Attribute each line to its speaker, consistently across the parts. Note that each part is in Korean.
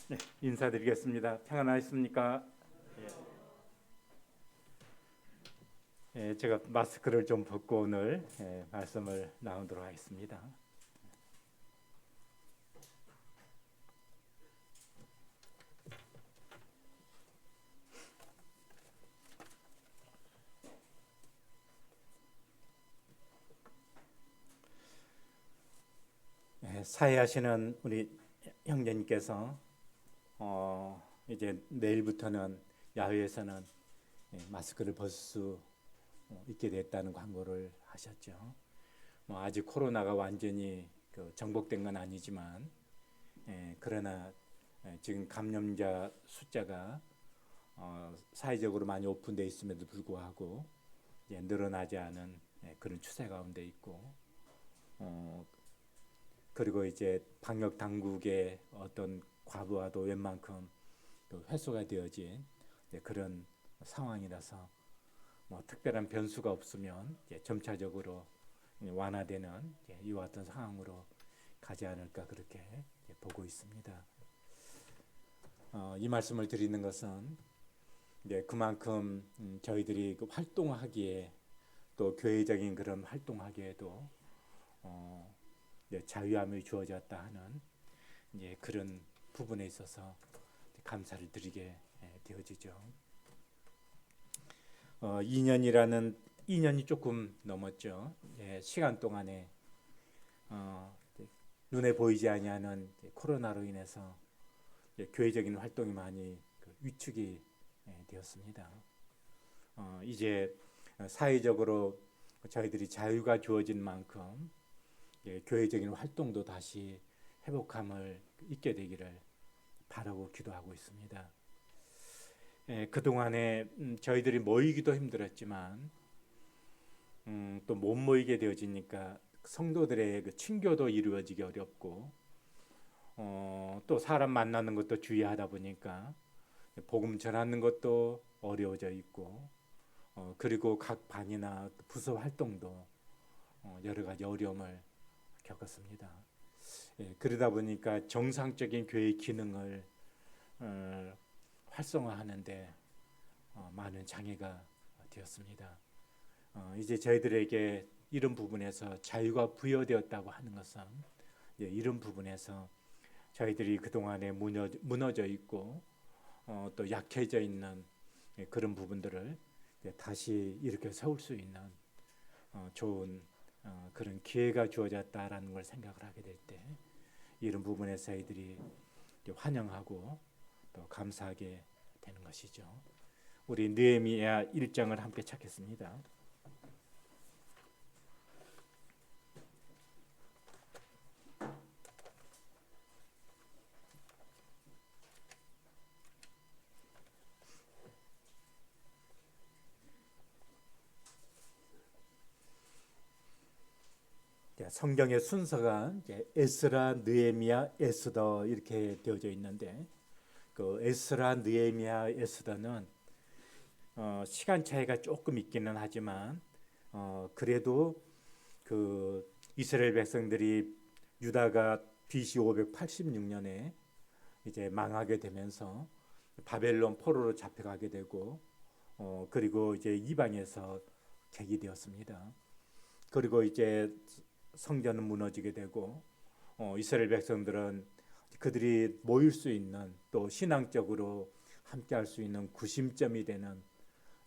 Speaker 1: 네, 인사드리겠습니다. 평안하셨습니까? 제가 마스크를 좀 벗고 오늘 말씀을 나누도록 하겠습니다. 사회하시는 우리 형제님께서 이제 내일부터는 야외에서는 마스크를 벗을 수 있게 됐다는 광고를 하셨죠. 아직 코로나가 완전히 정복된 건 아니지만 그러나 지금 감염자 숫자가 사회적으로 많이 오픈되어 있음에도 불구하고 늘어나지 않은 그런 추세 가운데 있고, 그리고 이제 방역 당국의 어떤 과부하도 웬만큼 또 해소가 되어진 그런 상황이라서 특별한 변수가 없으면 점차적으로 완화되는 이와 같은 상황으로 가지 않을까 그렇게 보고 있습니다. 이 말씀을 드리는 것은 그만큼 저희들이 활동하기에 또 교회적인 그런 활동하기에도 자유함이 주어졌다 하는 그런 부분에 있어서 감사를 드리게 되어지죠. 2년이 조금 넘었죠. 시간 동안에 눈에 보이지 아니하는 코로나로 인해서 교회적인 활동이 많이 위축이 되었습니다. 이제 사회적으로 저희들이 자유가 주어진 만큼 교회적인 활동도 다시 회복함을 있게 되기를 바라고 기도하고 있습니다. 그동안에 저희들이 모이기도 힘들었지만 또 못 모이게 되어지니까 성도들의 그 친교도 이루어지기 어렵고, 또 사람 만나는 것도 주의하다 보니까 복음 전하는 것도 어려워져 있고, 그리고 각 반이나 부서 활동도 여러 가지 어려움을 겪었습니다. 그러다 보니까 정상적인 교회 기능을 활성화하는데 많은 장애가 되었습니다. 이제 저희들에게 이런 부분에서 자유가 부여되었다고 하는 것은 이런 부분에서 저희들이 그동안에 무너져 있고 또 약해져 있는 그런 부분들을 다시 일으켜 세울 수 있는 좋은 그런 기회가 주어졌다라는 걸 생각을 하게 될 때 이런 부분에서 저희들이 환영하고 또 감사하게 되는 것이죠. 우리 느헤미야 1장을 함께 찾겠습니다. 성경의 순서가 에스라, 느헤미야, 에스더 이렇게 되어져 있는데 그 에스라, 느헤미야, 에스더는 시간 차이가 조금 있기는 하지만 그래도 그 이스라엘 백성들이 유다가 BC 586년에 이제 망하게 되면서 바벨론 포로로 잡혀가게 되고 그리고 이제 이방에서 객이되었습니다. 그리고 이제 성전은 무너지게 되고 이스라엘 백성들은 그들이 모일 수 있는 또 신앙적으로 함께할 수 있는 구심점이 되는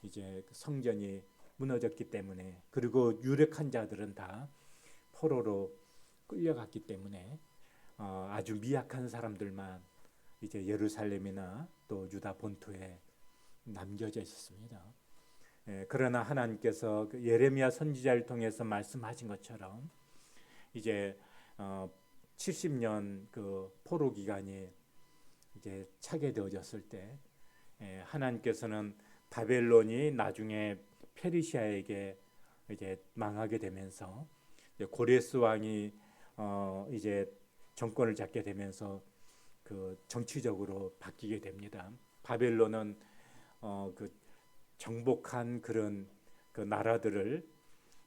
Speaker 1: 이제 성전이 무너졌기 때문에, 그리고 유력한 자들은 다 포로로 끌려갔기 때문에 아주 미약한 사람들만 이제 예루살렘이나 또 유다 본토에 남겨져 있었습니다. 그러나 하나님께서 예레미야 선지자를 통해서 말씀하신 것처럼 이제 70년 그 포로 기간이 이제 차게 되어졌을 때 하나님께서는 바벨론이 나중에 페르시아에게 이제 망하게 되면서 고레스 왕이 이제 정권을 잡게 되면서 그 정치적으로 바뀌게 됩니다. 바벨론은 그 정복한 그런 그 나라들을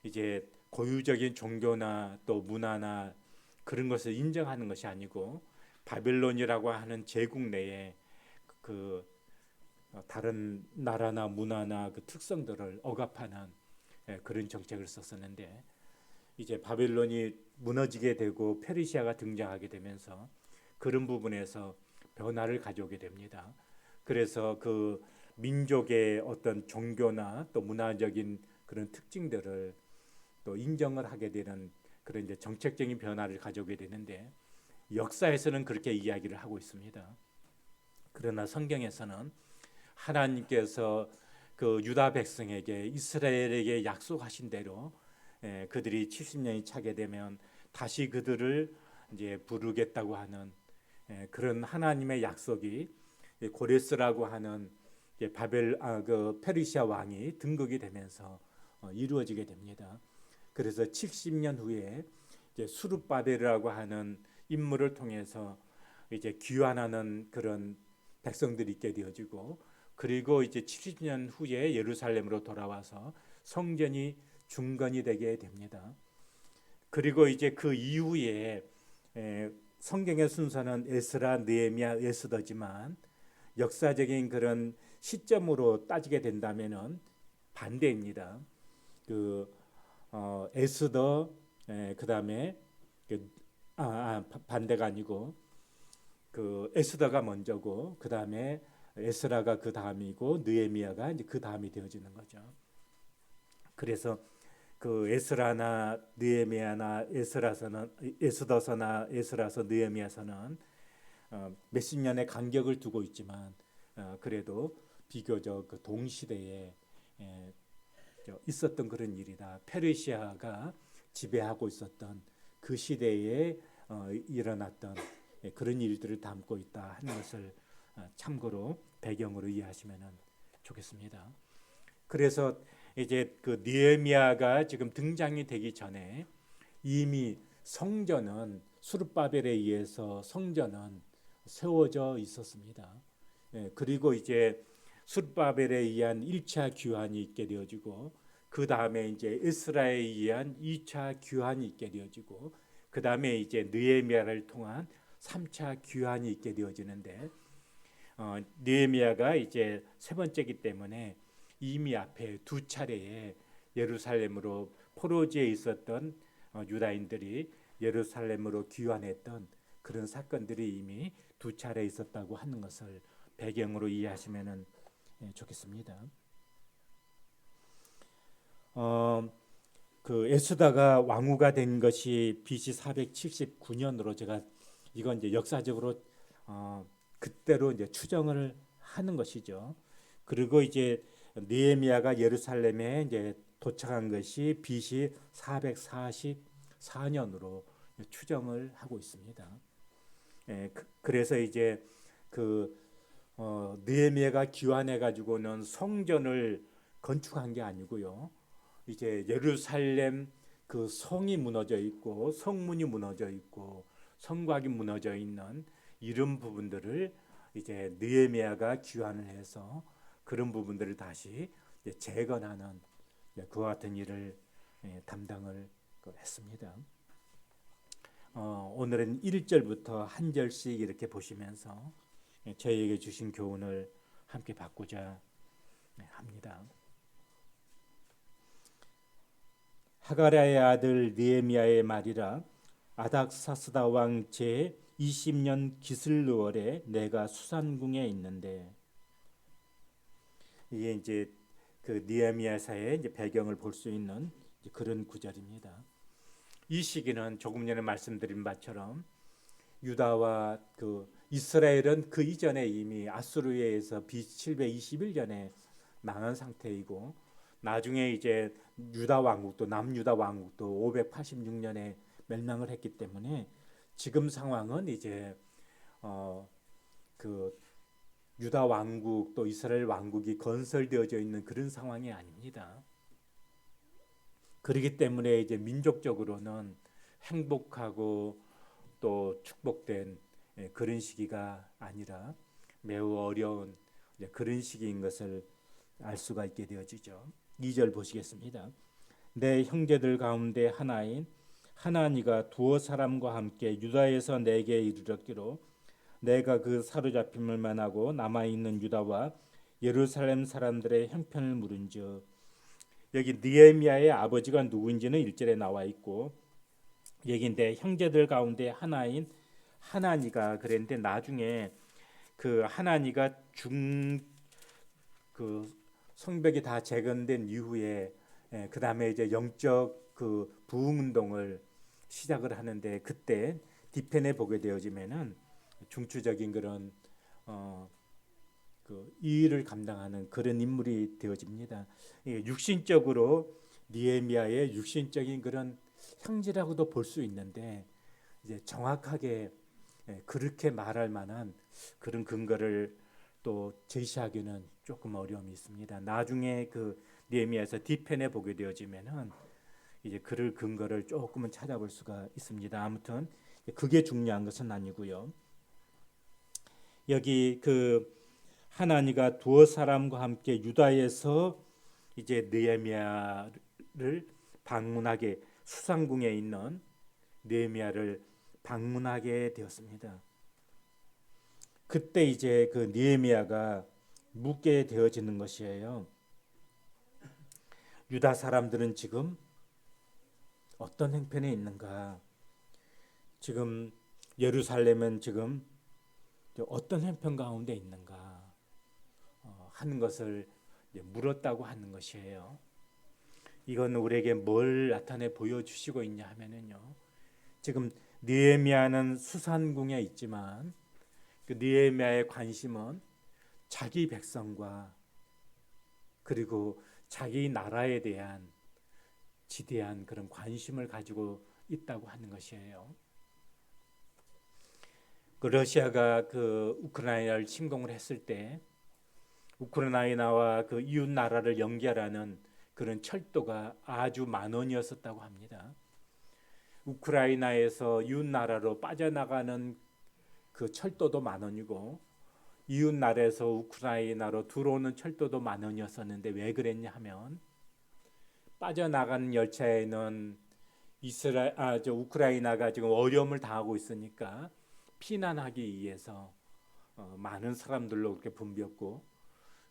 Speaker 1: 이제 고유적인 종교나 또 문화나 그런 것을 인정하는 것이 아니고 바벨론이라고 하는 제국 내에 그 다른 나라나 문화나 그 특성들을 억압하는 그런 정책을 썼었는데, 이제 바벨론이 무너지게 되고 페르시아가 등장하게 되면서 그런 부분에서 변화를 가져오게 됩니다. 그래서 그 민족의 어떤 종교나 또 문화적인 그런 특징들을 또 인정을 하게 되는 그런 이제 정책적인 변화를 가져오게 되는데, 역사에서는 그렇게 이야기를 하고 있습니다. 그러나 성경에서는 하나님께서 그 유다 백성에게, 이스라엘에게 약속하신 대로 그들이 70년이 차게 되면 다시 그들을 이제 부르겠다고 하는 그런 하나님의 약속이 고레스라고 하는 그 페르시아 왕이 등극이 되면서 이루어지게 됩니다. 그래서 70년 후에 이제 수룹바벨이라고 하는 인물을 통해서 이제 귀환하는 그런 백성들이 있게 되어지고, 그리고 이제 70년 후에 예루살렘으로 돌아와서 성전이 중건이 되게 됩니다. 그리고 이제 그 이후에 성경의 순서는 에스라, 느헤미야, 에스더지만 역사적인 그런 시점으로 따지게 된다면은 반대입니다. 그 에스더, 그다음에 반대가 아니고 그 에스더가 먼저고, 그다음에 에스라가 그 다음이고, 느헤미야가 이제 그 다음이 되어지는 거죠. 그래서 그 에스라나 느헤미야나 에스더서나 에스라서, 느헤미야서는 몇십 년의 간격을 두고 있지만 그래도 비교적 그 동시대에 있었던 그런 일이다. 페르시아가 지배하고 있었던 그 시대에 일어났던 그런 일들을 담고 있다 하는 것을 참고로 배경으로 이해하시면 좋겠습니다. 그래서 이제 그 느헤미야가 지금 등장이 되기 전에 이미 성전은 수룹바벨에 의해서 성전은 세워져 있었습니다. 그리고 이제 수룹바벨에 의한 1차 규환이 있게 되어지고, 그 다음에 이제 에스라에 의한 2차 규환이 있게 되어지고, 그 다음에 이제 느헤미야를 통한 3차 규환이 있게 되어지는데, 느헤미야가 이제 세 번째이기 때문에 이미 앞에 두 차례에 예루살렘으로 포로지에 있었던 유다인들이 예루살렘으로 귀환했던 그런 사건들이 이미 두 차례 있었다고 하는 것을 배경으로 이해하시면 좋겠습니다. 그 에스더가 왕후가 된 것이 BC 479년으로, 제가 이건 이제 역사적으로 그때로 이제 추정을 하는 것이죠. 그리고 이제 느헤미야가 예루살렘에 이제 도착한 것이 BC 444년으로 추정을 하고 있습니다. 그래서 이제 그 느헤미야가 귀환해 가지고는 성전을 건축한 게 아니고요. 이제 예루살렘 그 성이 무너져 있고 성문이 무너져 있고 성곽이 무너져 있는 이런 부분들을 이제 느헤미야가 귀환을 해서 그런 부분들을 다시 재건하는 그와 같은 일을 담당을 했습니다. 오늘은 1절부터 한 절씩 이렇게 보시면서 저희에게 주신 교훈을 함께 받고자 합니다. 하가랴의 아들 느헤미야의 말이라. 아닥사스다 왕 제 20년 기슬르월에 내가 수산궁에 있는데, 이게 이제 그 느헤미야서의 이제 배경을 볼 수 있는 그런 구절입니다. 이 시기는 조금 전에 말씀드린 바처럼 유다와 그 이스라엘은 그 이전에 이미 아수르에 의해서 BC 721년에 망한 상태이고, 나중에 이제 유다 왕국도, 남유다 왕국도 586년에 멸망을 했기 때문에 지금 상황은 이제 그 유다 왕국 또 이스라엘 왕국이 건설되어져 있는 그런 상황이 아닙니다. 그렇기 때문에 이제 민족적으로는 행복하고 또 축복된 그런 시기가 아니라 매우 어려운 그런 시기인 것을 알 수가 있게 되어지죠. 2절 보시겠습니다. 내 형제들 가운데 하나인 하나니가 두어 사람과 함께 유다에서 내게 이르렀기로 내가 그 사로잡힘을 만하고 남아 있는 유다와 예루살렘 사람들의 형편을 물은즉. 여기 느헤미야의 아버지가 누구인지는 1절에 나와 있고, 여기인데 형제들 가운데 하나인 하나니가 그랬는데, 나중에 그 하나니가 그 성벽이 다 재건된 이후에 그 다음에 이제 영적 그 부흥 운동을 시작을 하는데, 그때 뒤편에 보게 되어지면은 중추적인 그런 그 이 일을 감당하는 그런 인물이 되어집니다. 육신적으로 니에미아의 육신적인 그런 형제라고도 볼 수 있는데, 이제 정확하게 그렇게 말할 만한 그런 근거를 또 제시하기는 조금 어려움이 있습니다. 나중에 그 니에미아에서 뒤편에 보게 되어지면은 이제 그럴 근거를 조금은 찾아볼 수가 있습니다. 아무튼 그게 중요한 것은 아니고요. 여기 그 하나니가 두어 사람과 함께 유다에서 이제 느헤미야를 방문하게, 수상궁에 있는 느헤미야를 방문하게 되었습니다. 그때 이제 그 느헤미야가 묻게 되어지는 것이에요. 유다 사람들은 지금 어떤 형편에 있는가? 지금 예루살렘은 지금 어떤 형편 가운데 있는가 하는 것을 물었다고 하는 것이에요. 이건 우리에게 뭘 나타내 보여주시고 있냐 하면은요, 지금 느헤미야는 수산궁에 있지만 그 느헤미야의 관심은 자기 백성과 그리고 자기 나라에 대한 지대한 그런 관심을 가지고 있다고 하는 것이에요. 그 러시아가 그 우크라이나를 침공을 했을 때 우크라이나와 그 이웃 나라를 연결하는 그런 철도가 아주 만원이었었다고 합니다. 우크라이나에서 이웃 나라로 빠져나가는 그 철도도 만원이고, 이웃 나라에서 우크라이나로 들어오는 철도도 만원이었었는데, 왜 그랬냐 하면 빠져나가는 열차에는 우크라이나가 지금 어려움을 당하고 있으니까 피난하기 위해서 많은 사람들로 그렇게 붐볐고,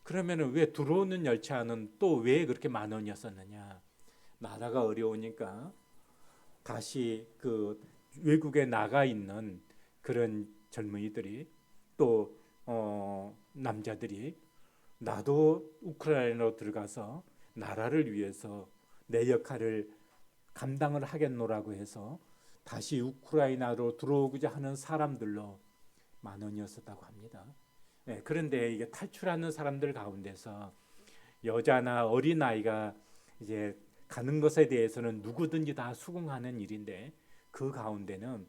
Speaker 1: 그러면은 왜 들어오는 열차는 또 왜 그렇게 만원이었었느냐? 나라가 어려우니까 다시 그 외국에 나가 있는 그런 젊은이들이 또 남자들이 나도 우크라이나로 들어가서 나라를 위해서 내 역할을 감당을 하겠노라고 해서 다시 우크라이나로 들어오고자 하는 사람들로 만원이었었다고 합니다. 네, 그런데 이게 탈출하는 사람들 가운데서 여자나 어린 아이가 이제 가는 것에 대해서는 누구든지 다 수긍하는 일인데, 그 가운데는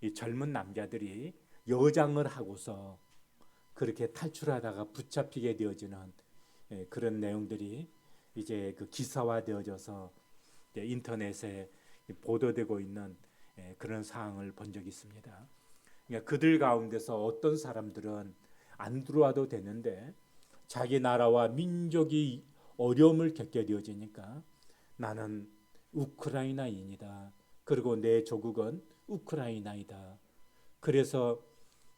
Speaker 1: 이 젊은 남자들이 여장을 하고서 그렇게 탈출하다가 붙잡히게 되어지는 그런 내용들이 이제 그 기사화되어져서 인터넷에 보도되고 있는 그런 사항을 본 적이 있습니다. 그러니까 그들 가운데서 어떤 사람들은 안 들어와도 되는데 자기 나라와 민족이 어려움을 겪게 되어지니까 나는 우크라이나인이다. 그리고 내 조국은 우크라이나이다. 그래서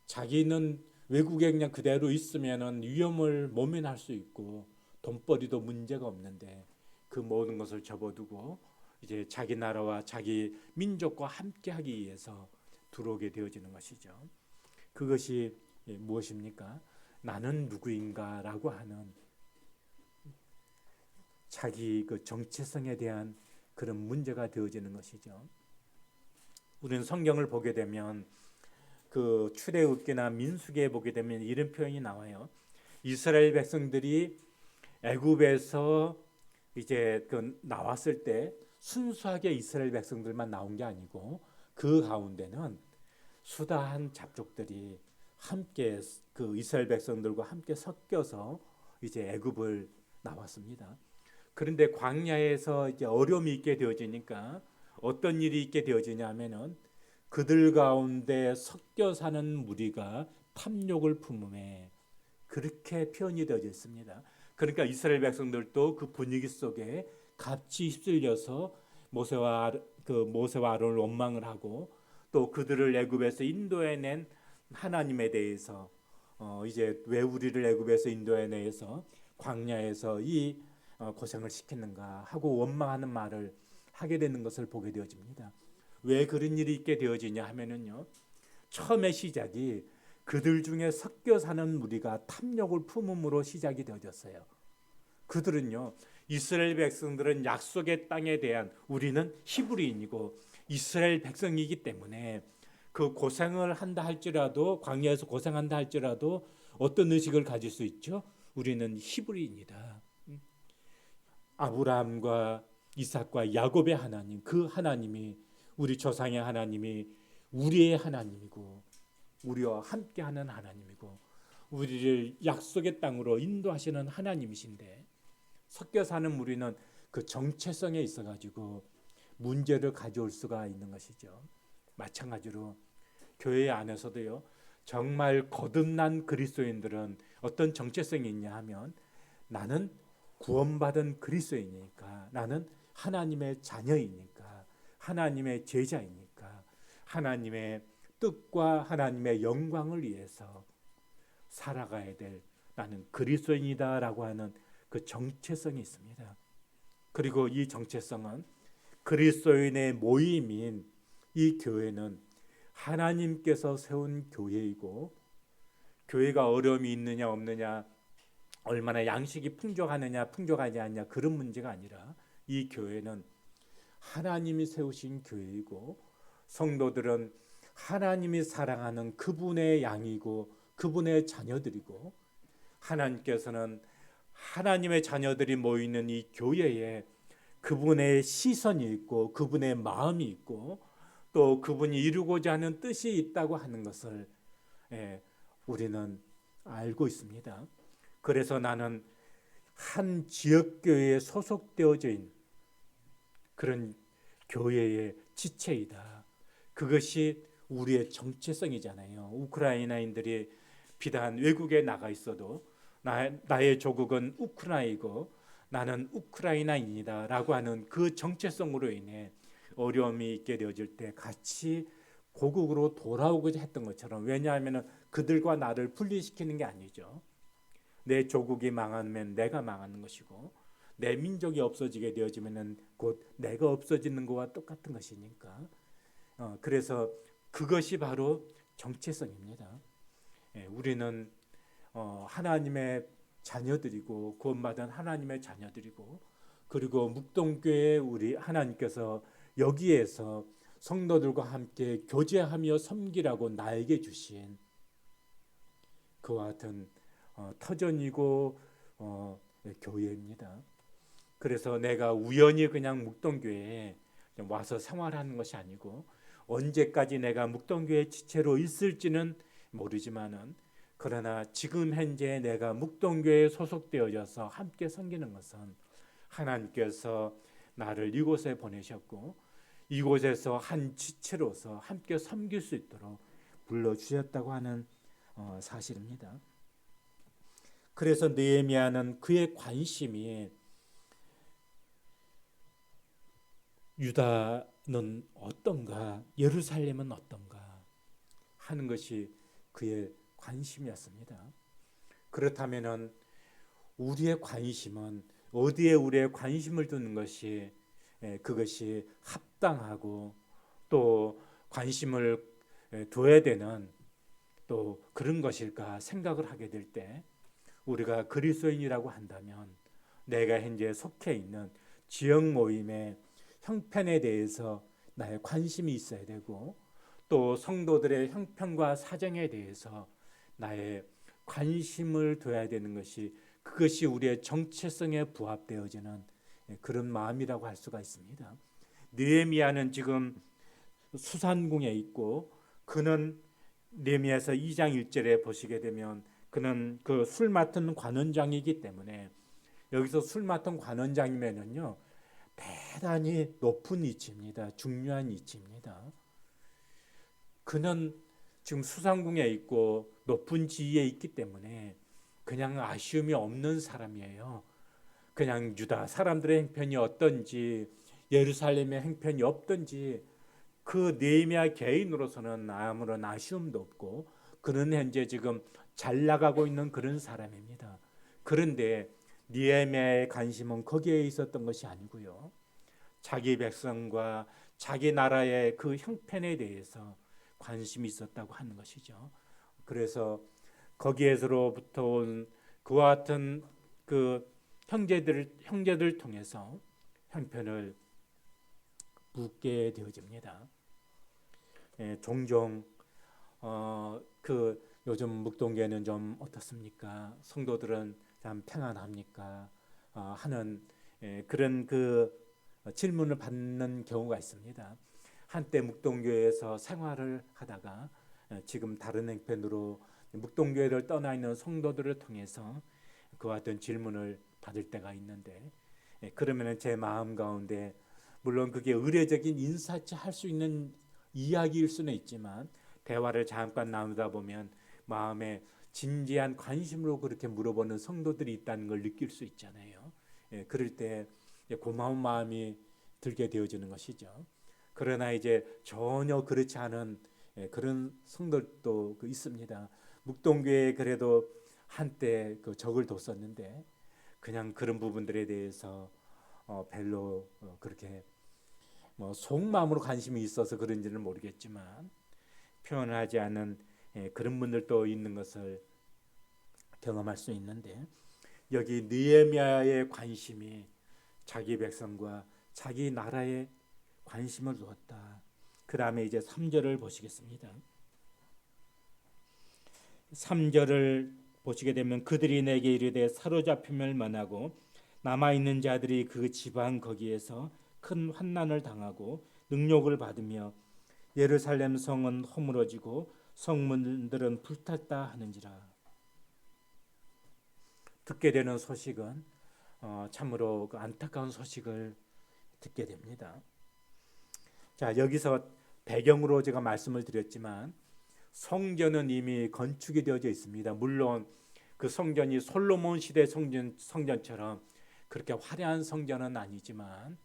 Speaker 1: 자기는 외국에 그냥 그대로 있으면은 위험을 모면할 수 있고 돈벌이도 문제가 없는데, 그 모든 것을 접어두고 이제 자기 나라와 자기 민족과 함께하기 위해서 들어오게 되어지는 것이죠. 그것이 무엇입니까? 나는 누구인가라고 하는 자기 그 정체성에 대한 그런 문제가 되어지는 것이죠. 우리는 성경을 보게 되면 그 출애굽기나 민수기에 보게 되면 이런 표현이 나와요. 이스라엘 백성들이 애굽에서 이제 그 나왔을 때 순수하게 이스라엘 백성들만 나온 게 아니고 그 가운데는 수다한 잡족들이 함께 그 이스라엘 백성들과 함께 섞여서 이제 애굽을 나왔습니다. 그런데 광야에서 이제 어려움이 있게 되어지니까 어떤 일이 있게 되어지냐면은 그들 가운데 섞여 사는 무리가 탐욕을 품음에, 그렇게 표현이 되어져 있습니다. 그러니까 이스라엘 백성들도 그 분위기 속에 같이 휩쓸려서 모세와 아론을 원망을 하고 또 그들을 애굽에서 인도해낸 하나님에 대해서 이제 왜 우리를 애굽에서 인도해내서 광야에서 이 고생을 시키는가 하고 원망하는 말을 하게 되는 것을 보게 되어집니다. 왜 그런 일이 있게 되어지냐 하면은요, 처음의 시작이 그들 중에 섞여 사는 무리가 탐욕을 품음으로 시작이 되어졌어요. 그들은요, 이스라엘 백성들은 약속의 땅에 대한, 우리는 히브리인이고 이스라엘 백성이기 때문에 그 고생을 한다 할지라도, 광야에서 고생한다 할지라도 어떤 의식을 가질 수 있죠? 우리는 히브리인이다. 아브라함과 이삭과 야곱의 하나님, 그 하나님이, 우리 조상의 하나님이 우리의 하나님이고 우리와 함께하는 하나님이고 우리를 약속의 땅으로 인도하시는 하나님이신데, 섞여 사는 우리는 그 정체성에 있어 가지고 문제를 가져올 수가 있는 것이죠. 마찬가지로 교회 안에서도요, 정말 거듭난 그리스도인들은 어떤 정체성이 있냐 하면, 나는 구원받은 그리스도이니까, 나는 하나님의 자녀이니까, 하나님의 제자이니까, 하나님의 뜻과 하나님의 영광을 위해서 살아가야 될, 나는 그리스도인이다라고 하는 그 정체성이 있습니다. 그리고 이 정체성은 그리스도인의 모임인 이 교회는 하나님께서 세운 교회이고, 교회가 어려움이 있느냐 없느냐, 얼마나 양식이 풍족하느냐 풍족하지 않냐, 그런 문제가 아니라 이 교회는 하나님이 세우신 교회이고, 성도들은 하나님이 사랑하는 그분의 양이고 그분의 자녀들이고, 하나님께서는 하나님의 자녀들이 모이는 이 교회에 그분의 시선이 있고 그분의 마음이 있고 또 그분이 이루고자 하는 뜻이 있다고 하는 것을 우리는 알고 있습니다. 그래서 나는 한 지역교회에 소속되어져 있는 그런 교회의 지체이다. 그것이 우리의 정체성이잖아요. 우크라이나인들이 비단 외국에 나가 있어도 나의 조국은 우크라이나이고 나는 우크라이나인이다 라고 하는 그 정체성으로 인해 어려움이 있게 되어질 때 같이 고국으로 돌아오고자 했던 것처럼, 왜냐하면 그들과 나를 분리시키는 게 아니죠. 내 조국이 망하면 내가 망하는 것이고 내 민족이 없어지게 되어지면 곧 내가 없어지는 것과 똑같은 것이니까, 그래서 그것이 바로 정체성입니다. 우리는 하나님의 자녀들이고 구원받은 하나님의 자녀들이고, 그리고 묵동교회 우리 하나님께서 여기에서 성도들과 함께 교제하며 섬기라고 나에게 주신 그와 같은 터전이고 교회입니다. 그래서 내가 우연히 그냥 묵동교회에 와서 생활하는 것이 아니고, 언제까지 내가 묵동교회 지체로 있을지는 모르지만은, 그러나 지금 현재 내가 묵동교회에 소속되어져서 함께 섬기는 것은 하나님께서 나를 이곳에 보내셨고 이곳에서 한 지체로서 함께 섬길 수 있도록 불러주셨다고 하는 사실입니다. 그래서 느헤미야는 그의 관심이 유다는 어떤가, 예루살렘은 어떤가 하는 것이 그의 관심이었습니다. 그렇다면은 우리의 관심은 어디에 우리의 관심을 두는 것이 그것이 합당하고 또 관심을 둬야 되는 또 그런 것일까 생각을 하게 될 때, 우리가 그리스도인이라고 한다면 내가 현재 속해 있는 지역 모임의 형편에 대해서 나의 관심이 있어야 되고, 또 성도들의 형편과 사정에 대해서 나의 관심을 둬야 되는 것이, 그것이 우리의 정체성에 부합되어지는 그런 마음이라고 할 수가 있습니다. 느헤미야는 지금 수산궁에 있고, 그는 느헤미야서 2장 1절에 보시게 되면 그는 그 술 맡은 관원장이기 때문에, 여기서 술 맡은 관원장이면은요 대단히 높은 위치입니다. 중요한 위치입니다. 그는 지금 수상궁에 있고 높은 지위에 있기 때문에 그냥 아쉬움이 없는 사람이에요. 그냥 유다 사람들의 행편이 어떤지, 예루살렘의 행편이 없든지 그 느헤미야 개인으로서는 아무런 아쉬움도 없고 그는 현재 지금 잘 나가고 있는 그런 사람입니다. 그런데 느헤미야의 관심은 거기에 있었던 것이 아니고요. 자기 백성과 자기 나라의 그 형편에 대해서 관심이 있었다고 하는 것이죠. 그래서 거기에서로부터 온 그와 같은 그 형제들 통해서 형편을 묻게 되어집니다. 종종 그 요즘 묵동교회는 좀 어떻습니까? 성도들은 참 평안합니까? 하는 그런 그 질문을 받는 경우가 있습니다. 한때 묵동교회에서 생활을 하다가 지금 다른 형편으로 묵동교회를 떠나 있는 성도들을 통해서 그와 같은 질문을 받을 때가 있는데, 그러면 제 마음 가운데 물론 그게 의례적인 인사치 할 수 있는 이야기일 수는 있지만 대화를 잠깐 나누다 보면 마음에 진지한 관심으로 그렇게 물어보는 성도들이 있다는 걸 느낄 수 있잖아요. 그럴 때 고마운 마음이 들게 되어지는 것이죠. 그러나 이제 전혀 그렇지 않은 그런 성도들도 있습니다. 묵동교회에 그래도 한때 그 적을 뒀었는데 그냥 그런 부분들에 대해서 별로 그렇게 뭐 속마음으로 관심이 있어서 그런지는 모르겠지만 표현하지 않은 그런 분들도 있는 것을 경험할 수 있는데, 여기 느헤미야의 관심이 자기 백성과 자기 나라에 관심을 두었다. 그 다음에 이제 3절을 보시겠습니다. 3절을 보시게 되면 그들이 내게 이르되 사로잡힘을 면하고 남아있는 자들이 그 지방 거기에서 큰 환난을 당하고 능욕을 받으며 예루살렘 성은 허물어지고 성문들은 불탔다 하는지라. 듣게 되는 소식은 참으로 그 안타까운 소식을 듣게 됩니다. 자, 여기서 배경으로 제가 말씀을 드렸지만 성전은 이미 건축이 되어져 있습니다. 물론 그 성전이 솔로몬 시대 성전처럼 그렇게 화려한 성전은 아니지만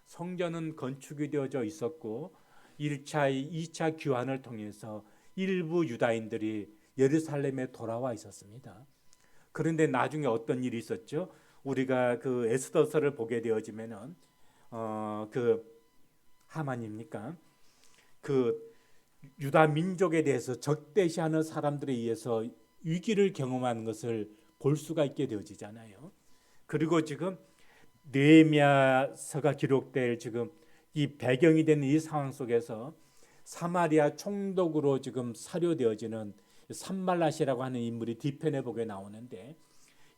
Speaker 1: 성전은 건축이 되어져 있었고 1차, 2차 귀환을 통해서 일부 유다인들이 예루살렘에 돌아와 있었습니다. 그런데 나중에 어떤 일이 있었죠? 우리가 그 에스더서를 보게 되어지면은 그 하만입니까? 그 유다 민족에 대해서 적대시하는 사람들에 의해서 위기를 경험하는 것을 볼 수가 있게 되어지잖아요. 그리고 지금 느헤미야서가 기록될 지금 이 배경이 되는 이 상황 속에서 사마리아 총독으로 지금 사료되어지는 산발랏이라고 하는 인물이 뒤편에 보게 나오는데,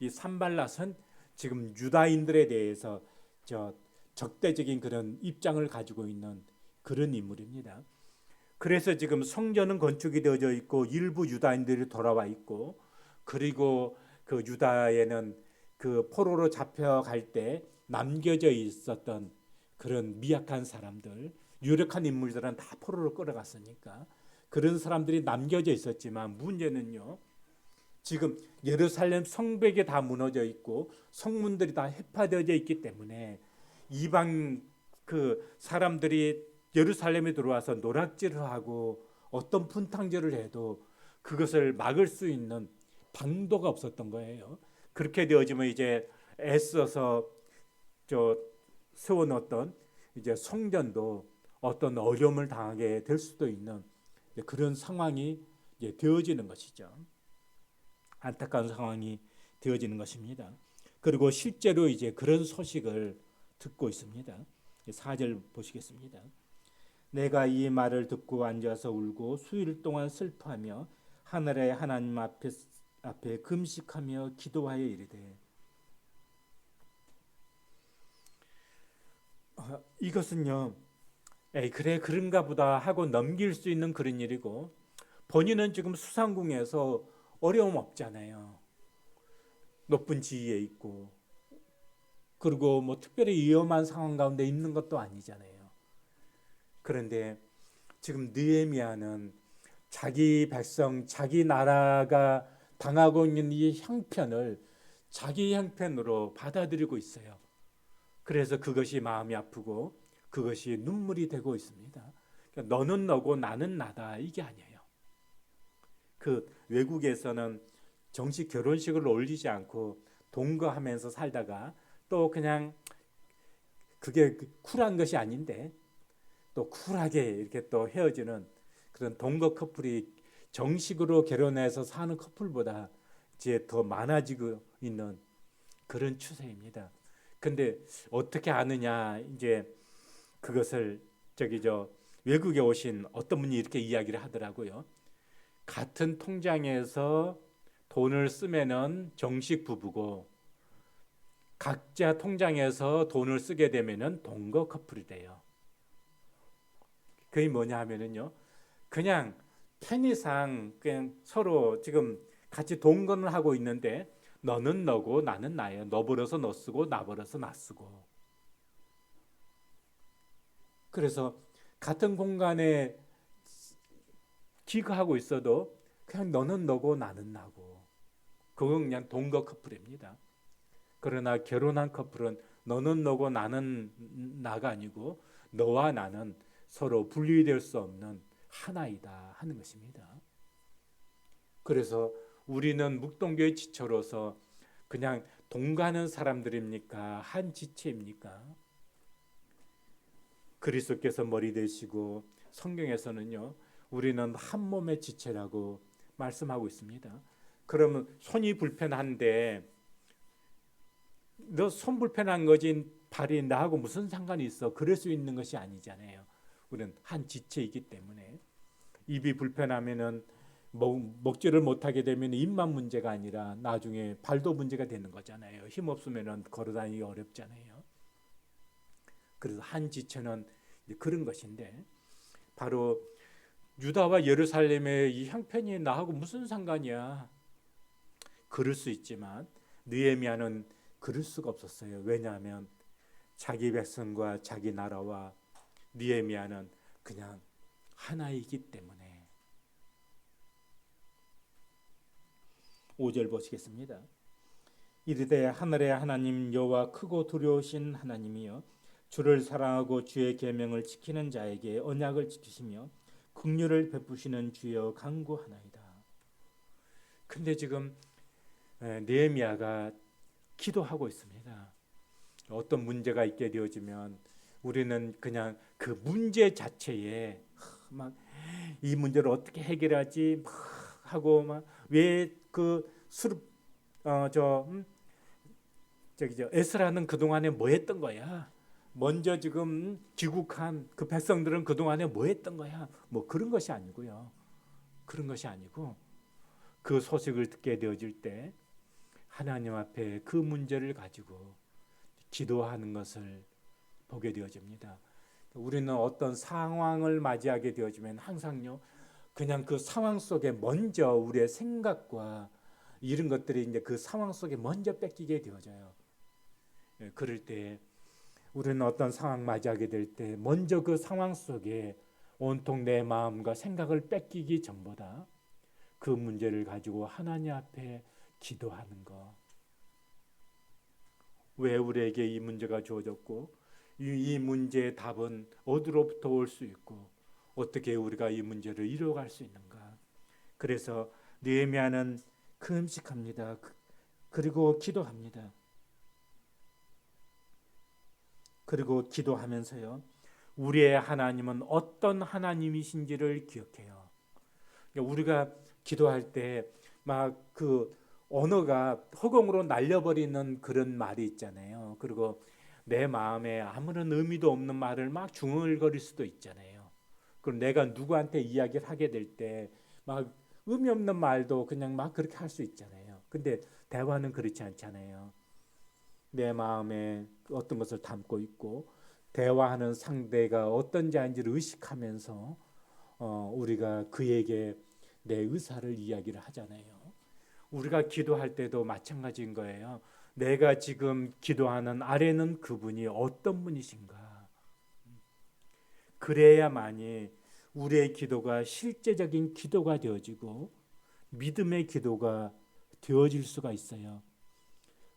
Speaker 1: 이 산발랏은 지금 유다인들에 대해서 적대적인 그런 입장을 가지고 있는 그런 인물입니다. 그래서 지금 성전은 건축이 되어져 있고 일부 유다인들이 돌아와 있고, 그리고 그 유다에는 그 포로로 잡혀갈 때 남겨져 있었던 그런 미약한 사람들, 유력한 인물들은 다 포로로 끌어갔으니까 그런 사람들이 남겨져 있었지만 문제는요, 지금 예루살렘 성벽이 다 무너져 있고 성문들이 다 해파되어져 있기 때문에 이방 그 사람들이 예루살렘에 들어와서 노략질을 하고 어떤 분탕질을 해도 그것을 막을 수 있는 방도가 없었던 거예요. 그렇게 되어지면 이제 애써서 세워놓았던 이제 성전도 어떤 어려움을 당하게 될 수도 있는 그런 상황이 이제 되어지는 것이죠. 안타까운 상황이 되어지는 것입니다. 그리고 실제로 이제 그런 소식을 듣고 있습니다. 4절 보시겠습니다. 내가 이 말을 듣고 앉아서 울고 수일 동안 슬퍼하며 하늘의 하나님 앞에 금식하며 기도하여 이르되, 이것은요, 에이 그래 그런가 보다 하고 넘길 수 있는 그런 일이고, 본인은 지금 수상궁에서 어려움 없잖아요. 높은 지위에 있고, 그리고 뭐 특별히 위험한 상황 가운데 있는 것도 아니잖아요. 그런데 지금 느헤미야는 자기 백성, 자기 나라가 당하고 있는 이 형편을 자기 형편으로 받아들이고 있어요. 그래서 그것이 마음이 아프고 그것이 눈물이 되고 있습니다. 그러니까 너는 너고 나는 나다, 이게 아니에요. 그 외국에서는 정식 결혼식을 올리지 않고 동거하면서 살다가 또 그냥 그게 쿨한 것이 아닌데 또 쿨하게 이렇게 또 헤어지는 그런 동거 커플이 정식으로 결혼해서 사는 커플보다 이제 더 많아지고 있는 그런 추세입니다. 근데 어떻게 아느냐, 이제 그것을 외국에 오신 어떤 분이 이렇게 이야기를 하더라고요. 같은 통장에서 돈을 쓰면은 정식 부부고 각자 통장에서 돈을 쓰게 되면은 동거 커플이 돼요. 그게 뭐냐 하면은요, 그냥 편의상 그냥 서로 지금 같이 동거는 하고 있는데 너는 너고 나는 나예요. 너 벌어서 너 쓰고 나 벌어서 나 쓰고. 그래서 같은 공간에 기거하고 있어도 그냥 너는 너고 나는 나고. 그건 그냥 동거 커플입니다. 그러나 결혼한 커플은 너는 너고 나는 나가 아니고 너와 나는 서로 분리될 수 없는 하나이다 하는 것입니다. 그래서 우리는 묵동교의 지체로서 그냥 동가는 사람들입니까? 한 지체입니까? 그리스도께서 머리 되시고 성경에서는요, 우리는 한 몸의 지체라고 말씀하고 있습니다. 그러면 손이 불편한데 너 손 불편한 거지 발이 나하고 무슨 상관이 있어? 그럴 수 있는 것이 아니잖아요. 우리는 한 지체이기 때문에 입이 불편하면은 먹지를 못하게 되면 입만 문제가 아니라 나중에 발도 문제가 되는 거잖아요. 힘 없으면은 걸어다니기 어렵잖아요. 그래서 한 지체는 그런 것인데 바로 유다와 예루살렘의 이 형편이 나하고 무슨 상관이야? 그럴 수 있지만 느헤미야는 그럴 수가 없었어요. 왜냐하면 자기 백성과 자기 나라와 느헤미야는 그냥 하나이기 때문에. 5절 보시겠습니다. 이르되 하늘의 하나님 여호와 크고 두려우신 하나님이여 주를 사랑하고 주의 계명을 지키는 자에게 언약을 지키시며 긍휼을 베푸시는 주여 간구하나이다. 근데 지금 느헤미야가 기도하고 있습니다. 어떤 문제가 있게 되어지면 우리는 그냥 그 문제 자체에 막 이 문제를 어떻게 해결하지 막 하고 막 왜 그 수르 에스라는 그 동안에 뭐 했던 거야? 먼저 지금 귀국한 그 백성들은 그 동안에 뭐 했던 거야? 뭐 그런 것이 아니고요. 그런 것이 아니고 그 소식을 듣게 되어질 때 하나님 앞에 그 문제를 가지고 기도하는 것을 보게 되어집니다. 우리는 어떤 상황을 맞이하게 되어지면 항상요, 그냥 그 상황 속에 먼저 우리의 생각과 이런 것들이 이제 그 상황 속에 먼저 뺏기게 되어져요. 그럴 때 우리는 어떤 상황 맞이하게 될 때 먼저 그 상황 속에 온통 내 마음과 생각을 뺏기기 전보다 그 문제를 가지고 하나님 앞에 기도하는 것. 왜 우리에게 이 문제가 주어졌고 이 문제의 답은 어디로부터 올 수 있고 어떻게 우리가 이 문제를 이뤄갈 수 있는가. 그래서 느헤미야는 금식합니다. 그리고 기도합니다. 그리고 기도하면서요, 우리의 하나님은 어떤 하나님이신지를 기억해요. 우리가 기도할 때 막 그 언어가 허공으로 날려버리는 그런 말이 있잖아요. 그리고 내 마음에 아무런 의미도 없는 말을 막 중얼거릴 수도 있잖아요. 그리고 내가 누구한테 이야기를 하게 될 때 막 의미 없는 말도 그냥 막 그렇게 할 수 있잖아요. 근데 대화는 그렇지 않잖아요. 내 마음에 어떤 것을 담고 있고 대화하는 상대가 어떤 자인지를 의식하면서 우리가 그에게 내 의사를 이야기를 하잖아요. 우리가 기도할 때도 마찬가지인 거예요. 내가 지금 기도하는 아래는 그분이 어떤 분이신가. 그래야만이 우리의 기도가 실제적인 기도가 되어지고 믿음의 기도가 되어질 수가 있어요.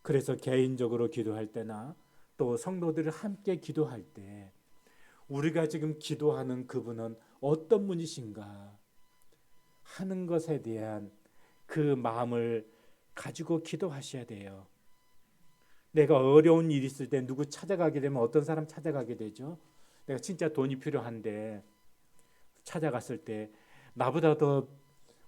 Speaker 1: 그래서 개인적으로 기도할 때나 또 성도들이 함께 기도할 때 우리가 지금 기도하는 그분은 어떤 분이신가 하는 것에 대한 그 마음을 가지고 기도하셔야 돼요. 내가 어려운 일이 있을 때 누구 찾아가게 되면 어떤 사람 찾아가게 되죠? 내가 진짜 돈이 필요한데 찾아갔을 때 나보다 더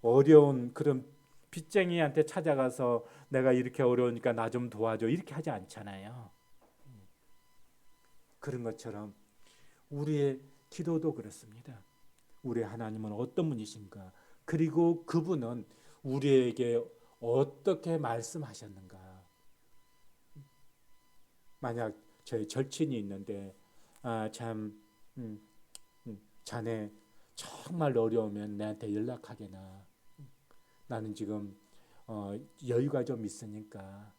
Speaker 1: 어려운 그런 빚쟁이한테 찾아가서 내가 이렇게 어려우니까 나 좀 도와줘 이렇게 하지 않잖아요. 그런 것처럼 우리의 기도도 그렇습니다. 우리 하나님은 어떤 분이신가? 그리고 그분은 우리에게 어떻게 말씀하셨는가? 만약 저희 절친이 있는데 참 자네 정말 어려우면 내한테 연락하게나. 나는 지금 여유가 좀 있으니까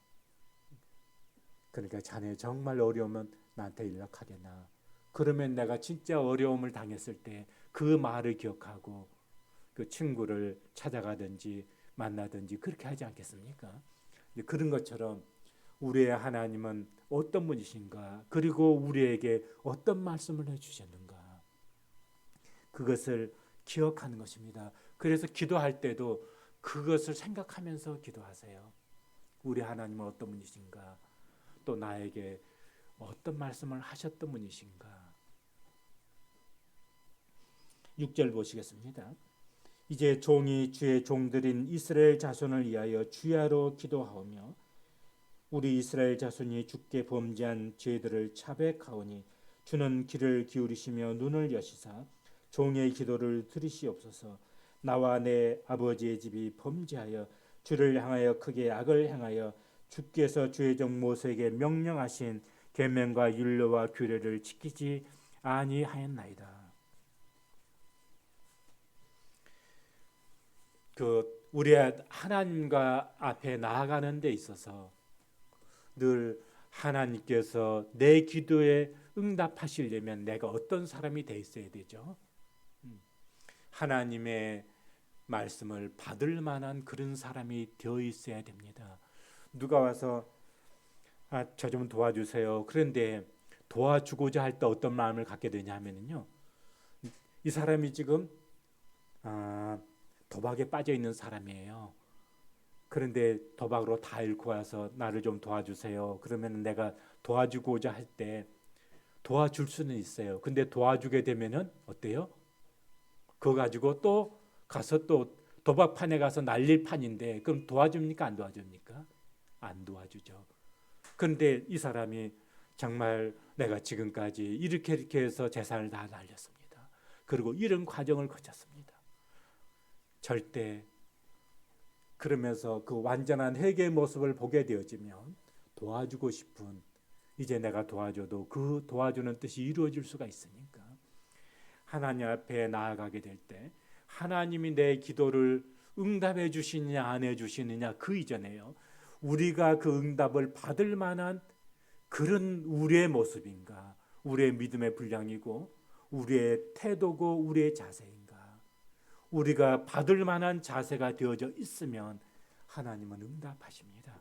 Speaker 1: 그러니까 자네 정말 어려우면 나한테 연락하게나. 그러면 내가 진짜 어려움을 당했을 때 그 말을 기억하고 그 친구를 찾아가든지 만나든지 그렇게 하지 않겠습니까? 그런 것처럼 우리의 하나님은 어떤 분이신가? 그리고 우리에게 어떤 말씀을 해주셨는가? 그것을 기억하는 것입니다. 그래서 기도할 때도 그것을 생각하면서 기도하세요. 우리 하나님은 어떤 분이신가? 또 나에게 어떤 말씀을 하셨던 분이신가? 6절 보시겠습니다. 이제 종이 주의 종들인 이스라엘 자손을 위하여 주야로 기도하오며 우리 이스라엘 자손이 주께 범죄한 죄들을 자백하오니 주는 귀를 기울이시며 눈을 여시사 종의 기도를 들으시옵소서. 나와 내 아버지의 집이 범죄하여 주를 향하여 크게 악을 행하여 주께서 주의 종 모세에게 명령하신 계명과 율례와 규례를 지키지 아니하였나이다. 우리 하나님과 앞에 나아가는 데 있어서 늘 하나님께서 내 기도에 응답하시려면 내가 어떤 사람이 돼 있어야 되죠? 하나님의 말씀을 받을 만한 그런 사람이 되어 있어야 됩니다. 누가 와서 저 좀 도와주세요. 그런데 도와주고자 할 때 어떤 마음을 갖게 되냐 하면요. 이 사람이 지금 도박에 빠져 있는 사람이에요. 그런데 도박으로 다 잃고 와서 나를 좀 도와주세요. 그러면 내가 도와주고자 할 때 도와줄 수는 있어요. 근데 도와주게 되면은 어때요? 그거 가지고 또 가서 또 도박판에 가서 날릴 판인데 그럼 도와줍니까? 안 도와줍니까? 안 도와주죠. 그런데 이 사람이 정말 내가 지금까지 이렇게 해서 재산을 다 날렸습니다. 그리고 이런 과정을 거쳤습니다. 절대 그러면서 그 완전한 회개의 모습을 보게 되어지면 도와주고 싶은 이제 내가 도와줘도 그 도와주는 뜻이 이루어질 수가 있으니까 하나님 앞에 나아가게 될 때 하나님이 내 기도를 응답해 주시느냐 안 해 주시느냐 그 이전에요. 우리가 그 응답을 받을 만한 그런 우리의 모습인가? 우리의 믿음의 분량이고 우리의 태도고 우리의 자세인가? 우리가 받을 만한 자세가 되어져 있으면 하나님은 응답하십니다.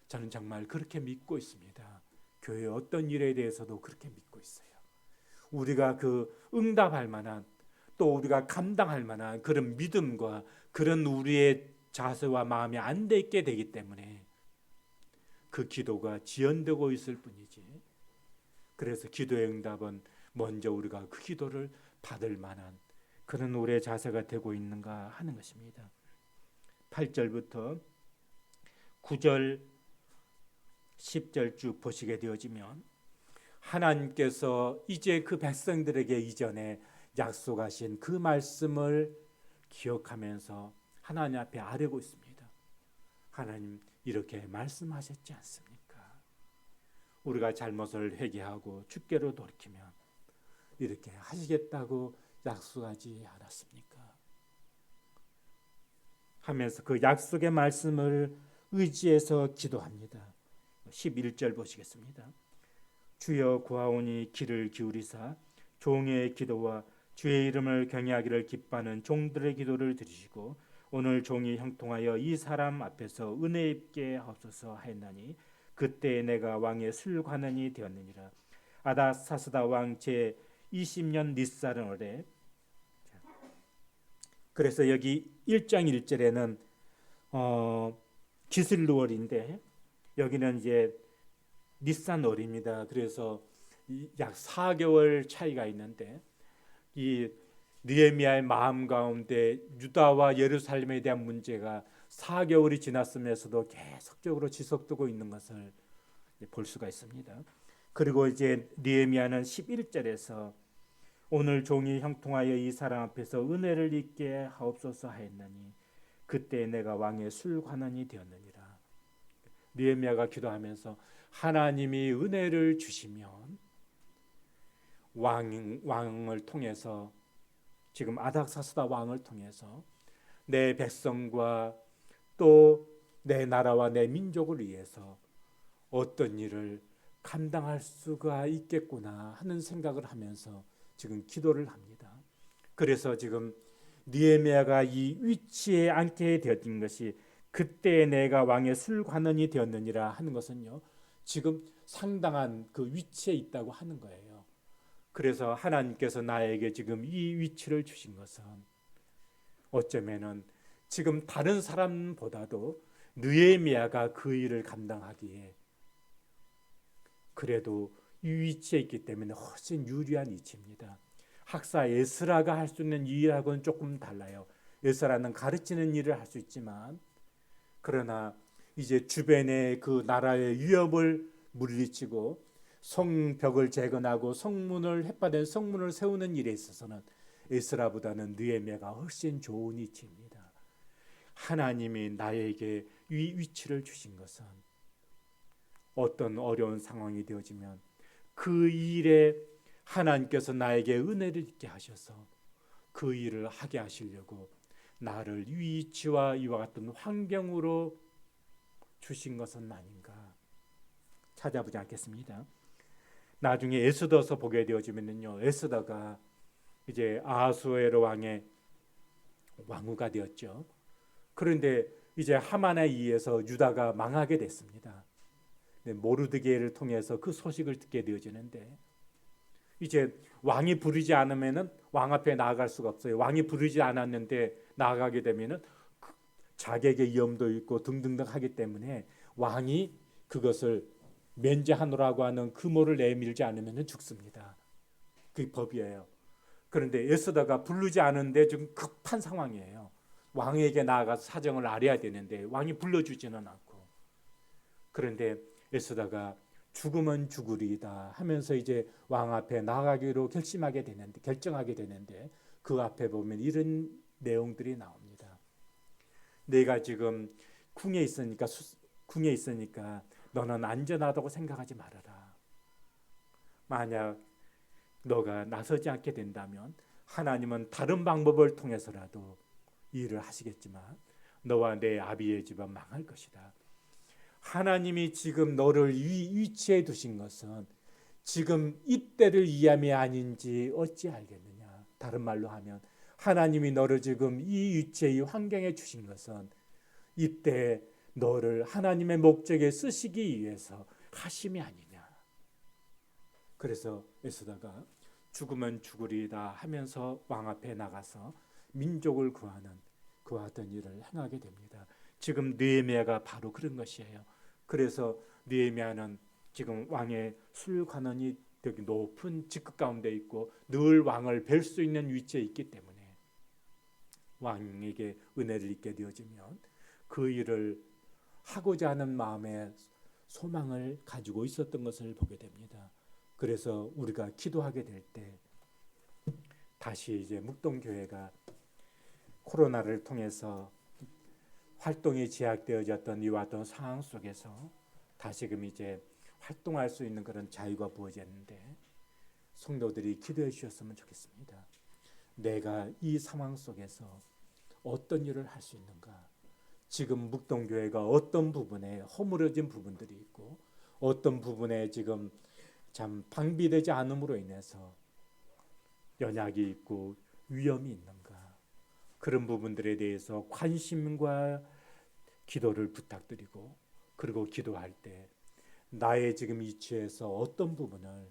Speaker 1: 저는 정말 그렇게 믿고 있습니다. 교회 어떤 일에 대해서도 그렇게 믿고 있어요. 우리가 그 응답할 만한 또 우리가 감당할 만한 그런 믿음과 그런 우리의 자세와 마음이 안 돼 있게 되기 때문에 그 기도가 지연되고 있을 뿐이지. 그래서 기도의 응답은 먼저 우리가 그 기도를 받을 만한 그런 우리의 자세가 되고 있는가 하는 것입니다. 8절부터 9절 10절 쭉 보시게 되어지면 하나님께서 이제 그 백성들에게 이전에 약속하신 그 말씀을 기억하면서 하나님 앞에 아뢰고 있습니다. 하나님 이렇게 말씀하셨지 않습니까? 우리가 잘못을 회개하고 주께로 돌이키면 이렇게 하시겠다고 약속하지 않았습니까? 하면서 그 약속의 말씀을 의지해서 기도합니다. 11절 보시겠습니다. 주여 구하오니 귀를 기울이사 종의 기도와 주의 이름을 경외하기를 기뻐하는 종들의 기도를 들으시고 오늘 종이 형통하여 이 사람 앞에서 은혜 입게 하옵소서 하였나니 그때 내가 왕의 술관원이 되었느니라. 아다사스다 왕 제 20년 닛사르월에 그래서 여기 1장 1절에는 기슬루월인데 여기는 이제 니산월입니다. 그래서 약 4개월 차이가 있는데 이 느헤미야의 마음 가운데 유다와 예루살렘에 대한 문제가 4개월이 지났으면서도 계속적으로 지속되고 있는 것을 볼 수가 있습니다. 그리고 이제 느헤미야는 11절에서 오늘 종이 형통하여 이 사람 앞에서 은혜를 입게 하옵소서 하였나니 그때 내가 왕의 술관원이 되었느니라. 느헤미야가 기도하면서 하나님이 은혜를 주시면 왕을 통해서 지금 아닥사스다 왕을 통해서 내 백성과 또 내 나라와 내 민족을 위해서 어떤 일을 감당할 수가 있겠구나 하는 생각을 하면서 지금 기도를 합니다. 그래서 지금 느헤미야가 이 위치에 앉게 되었던 것이 그때 내가 왕의 술관원이 되었느니라 하는 것은요, 지금 상당한 그 위치에 있다고 하는 거예요. 그래서 하나님께서 나에게 지금 이 위치를 주신 것은 어쩌면은 지금 다른 사람보다도 느헤미야가 그 일을 감당하기에 그래도 이 위치에 있기 때문에 훨씬 유리한 위치입니다. 학사 에스라가 할 수 있는 일하고는 조금 달라요. 에스라는 가르치는 일을 할 수 있지만 그러나 이제 주변의 그 나라의 위협을 물리치고 성벽을 재건하고 성문을 햇받은 성문을 세우는 일에 있어서는 에스라보다는 느헤미야가 훨씬 좋은 위치입니다. 하나님이 나에게 이 위치를 주신 것은 어떤 어려운 상황이 되어지면 그 일에 하나님께서 나에게 은혜를 있게 하셔서 그 일을 하게 하시려고 나를 위치와 이와 같은 환경으로 주신 것은 아닌가 찾아보지 않겠습니다. 나중에 에스더서 보게 되어지면요, 에스더가 이제 아하수에로 왕의 왕후가 되었죠. 그런데 이제 하만에 의해서 유다가 망하게 됐습니다. 모르드게를 통해서 그 소식을 듣게 되어지는데 이제 왕이 부르지 않으면은 왕 앞에 나아갈 수가 없어요. 왕이 부르지 않았는데 나아가게 되면은 자객의 위험도 있고 등등등 하기 때문에 왕이 그것을 면제하노라고 하는 금호를 내밀지 않으면 죽습니다. 그게 법이에요. 그런데 에스더가 부르지 않은데 지금 급한 상황이에요. 왕에게 나아가서 사정을 알아야 되는데 왕이 불러주지는 않고, 그런데 에스더가 죽으면 죽으리이다 하면서 이제 왕 앞에 나아가기로 결정하게 되는데 그 앞에 보면 이런 내용들이 나옵니다. 내가 지금 궁에 있으니까 너는 안전하다고 생각하지 말아라. 만약 너가 나서지 않게 된다면 하나님은 다른 방법을 통해서라도 일을 하시겠지만 너와 내 아비의 집은 망할 것이다. 하나님이 지금 너를 이 위치에 두신 것은 지금 이때를 위함이 아닌지 어찌 알겠느냐. 다른 말로 하면 하나님이 너를 지금 이 위치에 이 환경에 주신 것은 이때 너를 하나님의 목적에 쓰시기 위해서 하심이 아니냐. 그래서 에스더가 죽으면 죽으리다 하면서 왕 앞에 나가서 민족을 구하는 그와 같은 일을 행하게 됩니다. 지금 느헤미야가 바로 그런 것이에요. 그래서 느헤미야는 지금 왕의 술관원이 되게 높은 직급 가운데 있고 늘 왕을 뵐 수 있는 위치에 있기 때문에 왕에게 은혜를 입게 되어지면 그 일을 하고자 하는 마음의 소망을 가지고 있었던 것을 보게 됩니다. 그래서 우리가 기도하게 될 때 다시 이제 묵동교회가 코로나를 통해서 활동이 제약되어졌던 이와 같은 상황 속에서 다시금 이제 활동할 수 있는 그런 자유가 부어졌는데 성도들이 기도해 주셨으면 좋겠습니다. 내가 이 상황 속에서 어떤 일을 할 수 있는가? 지금 묵동교회가 어떤 부분에 허물어진 부분들이 있고 어떤 부분에 지금 참 방비되지 않음으로 인해서 연약이 있고 위험이 있는가? 그런 부분들에 대해서 관심과 기도를 부탁드리고, 그리고 기도할 때 나의 지금 위치에서 어떤 부분을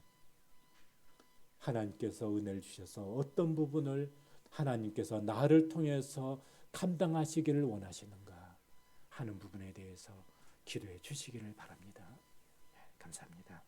Speaker 1: 하나님께서 은혜를 주셔서 어떤 부분을 하나님께서 나를 통해서 감당하시기를 원하시는가 하는 부분에 대해서 기도해 주시기를 바랍니다. 감사합니다.